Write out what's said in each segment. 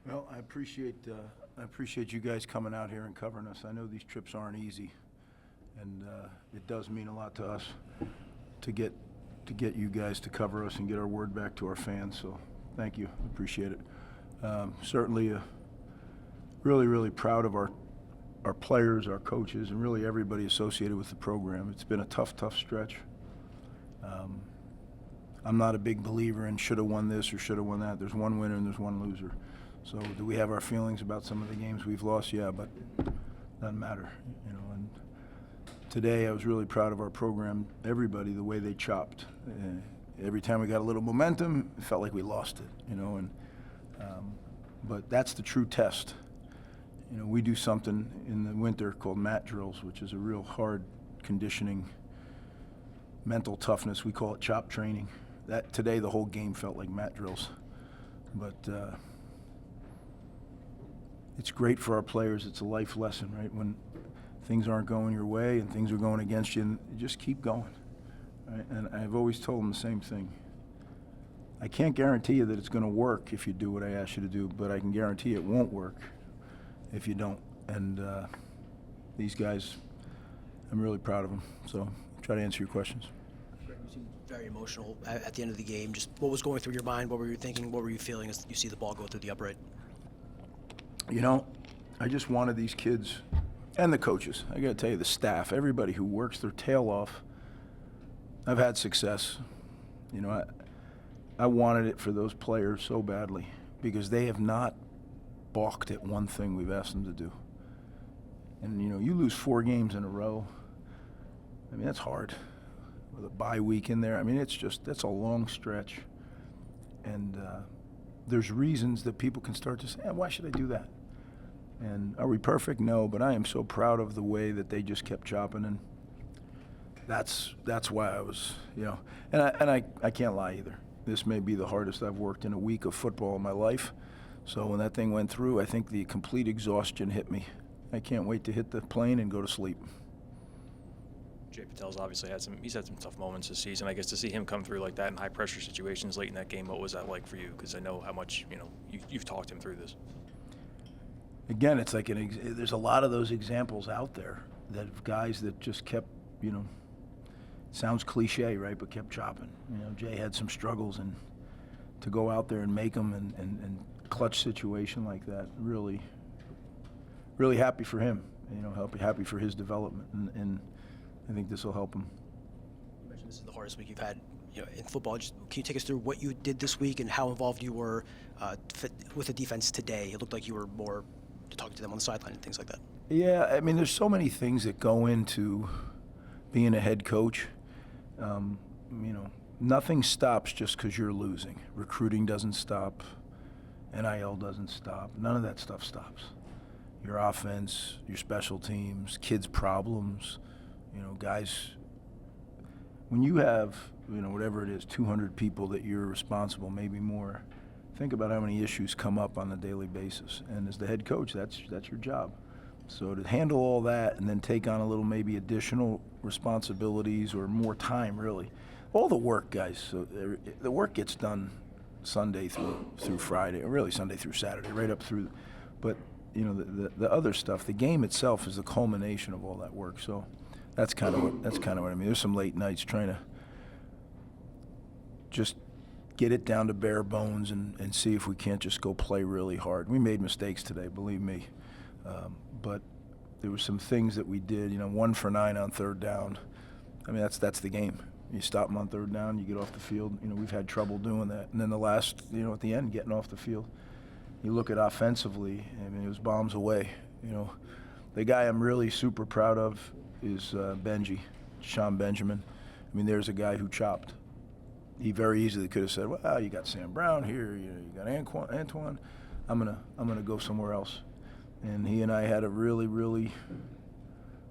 Well, I appreciate you guys coming out here and covering us. I know these trips aren't easy, and it does mean a lot to us to get you guys to cover us and get our word back to our fans. So, thank you. Appreciate it. Certainly, really proud of our players, our coaches, and really everybody associated with the program. It's been a tough stretch. I'm not a big believer in should have won this or should have won that. There's one winner and there's one loser. So do we have our feelings about some of the games we've lost? Yeah, but doesn't matter, you know. And today I was really proud of our program, everybody, the way they chopped. Every time we got a little momentum, it felt like we lost it, you know. And but that's the true test. You know, we do something in the winter called mat drills, which is a real hard conditioning, mental toughness. We call it chop training. That today the whole game felt like mat drills, but it's great for our players. It's a life lesson, right? When things aren't going your way and things are going against you, and you just keep going, right? And I've always told them the same thing. I can't guarantee you that it's going to work if you do what I ask you to do, but I can guarantee it won't work if you don't. And these guys, I'm really proud of them. So try to answer your questions. You seemed very emotional at the end of the game. Just what was going through your mind? What were you thinking? What were you feeling as you see the ball go through the upright? You know, I just wanted these kids and the coaches, I got to tell you, the staff, everybody who works their tail off. I've had success. You know, I wanted it for those players so badly because they have not balked at one thing we've asked them to do. And, you know, you lose 4 games in a row. I mean, that's hard. With a bye week in there, I mean, that's a long stretch. And there's reasons that people can start to say, why should I do that? And are we perfect? No, but I am so proud of the way that they just kept chopping, and that's why I was, you know, and I can't lie either. This may be the hardest I've worked in a week of football in my life. So when that thing went through, I think the complete exhaustion hit me. I can't wait to hit the plane and go to sleep. Jay Patel's obviously had some tough moments this season. I guess to see him come through like that in high pressure situations late in that game, what was that like for you? Because I know how much, you know, you've talked him through this. Again, it's like there's a lot of those examples out there that of guys that just kept, you know, sounds cliche, right, but kept chopping. You know, Jay had some struggles, and to go out there and make them and clutch situation like that, really happy for him. You know, happy for his development, and I think this will help him. You mentioned this is the hardest week you've had, you know, in football. Just can you take us through what you did this week and how involved you were with the defense today? It looked like you were more talking to them on the sideline and things like that. Yeah, I mean, there's so many things that go into being a head coach. You know, nothing stops just because you're losing. Recruiting doesn't stop. NIL doesn't stop. None of that stuff stops. Your offense, your special teams, kids' problems, you know, guys. When you have, you know, whatever it is, 200 people that you're responsible, maybe more, think about how many issues come up on a daily basis. And as the head coach, that's your job. So to handle all that and then take on a little maybe additional responsibilities or more time, really. All the work, guys, so the work gets done Sunday through Friday, or really Sunday through Saturday, right up through. But, you know, the other stuff, the game itself is the culmination of all that work. So that's kind of what I mean. There's some late nights trying to just get it down to bare bones and see if we can't just go play really hard. We made mistakes today, believe me. But there were some things that we did, you know, 1 for 9 on 3rd down. I mean, that's the game. You stop them on 3rd down, you get off the field. You know, we've had trouble doing that. And then the last, you know, at the end, getting off the field. You look at offensively, I mean, it was bombs away. You know, the guy I'm really super proud of is Sean Benjamin. I mean, there's a guy who chopped. He very easily could have said, well, you got Sam Brown here, you got Antoine. I'm gonna go somewhere else. And he and I had a really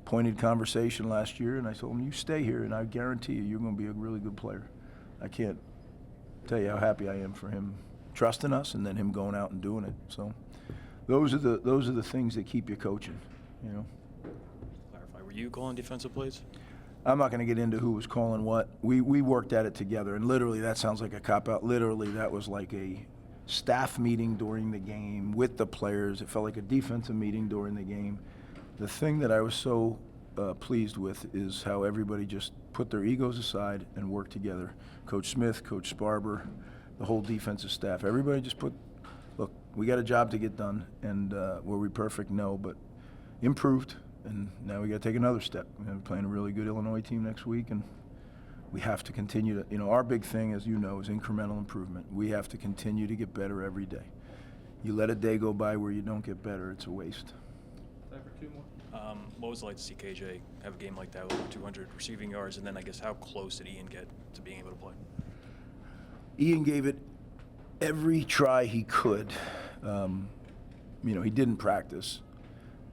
pointed conversation last year, and I told him, you stay here, and I guarantee you're going to be a really good player. I can't tell you how happy I am for him trusting us and then him going out and doing it. So those are the things that keep you coaching, you know. Clarify, were you calling defensive plays? I'm not going to get into who was calling what. We worked at it together, and literally that sounds like a cop-out. Literally that was like a staff meeting during the game with the players. It felt like a defensive meeting during the game. The thing that I was so pleased with is how everybody just put their egos aside and worked together. Coach Smith, Coach Sparber, the whole defensive staff. Everybody just look, we got a job to get done, and were we perfect? No, but improved, and now we got to take another step. We're playing a really good Illinois team next week, and we have to continue to, our big thing, as you know, is incremental improvement. We have to continue to get better every day. You let a day go by where you don't get better, it's a waste. Time for two more. What was it like to see KJ have a game like that with over 200 receiving yards? And then I guess how close did Ian get to being able to play? Ian gave it every try he could. He didn't practice,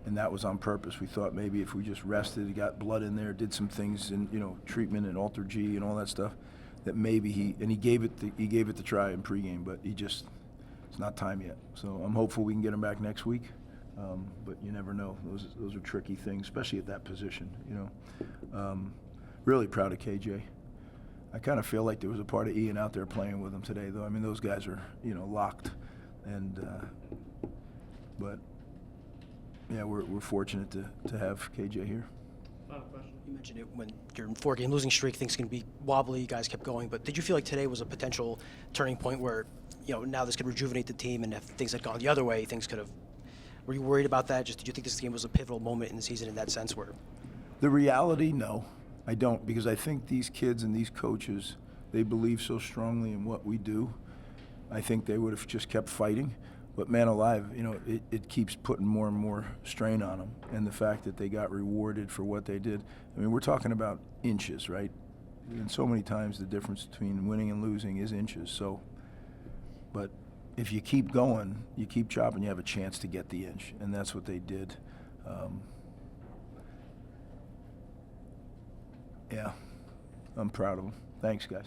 and that was on purpose. We thought maybe if we just rested, got blood in there, did some things in treatment and alter G and all that stuff, that maybe he gave it the try in pregame, but it's not time yet. So I'm hopeful we can get him back next week. But you never know. Those are tricky things, especially at that position. Really proud of KJ. I kind of feel like there was a part of Ian out there playing with him today, though. I mean, those guys are locked, and but yeah, we're fortunate to have KJ here. Final question. You mentioned it when you're in 4-game losing streak, things can be wobbly. You guys kept going, but did you feel like today was a potential turning point where now this could rejuvenate the team, and if things had gone the other way, things could have? Were you worried about that? Did you think this game was a pivotal moment in the season in that sense? Where The reality, no, I don't, because I think these kids and these coaches, they believe so strongly in what we do. I think they would have just kept fighting. But man alive, it keeps putting more and more strain on them. And the fact that they got rewarded for what they did, I mean, we're talking about inches, right? And so many times the difference between winning and losing is inches. So, but if you keep going, you keep chopping, you have a chance to get the inch. And that's what they did. Yeah, I'm proud of them. Thanks, guys.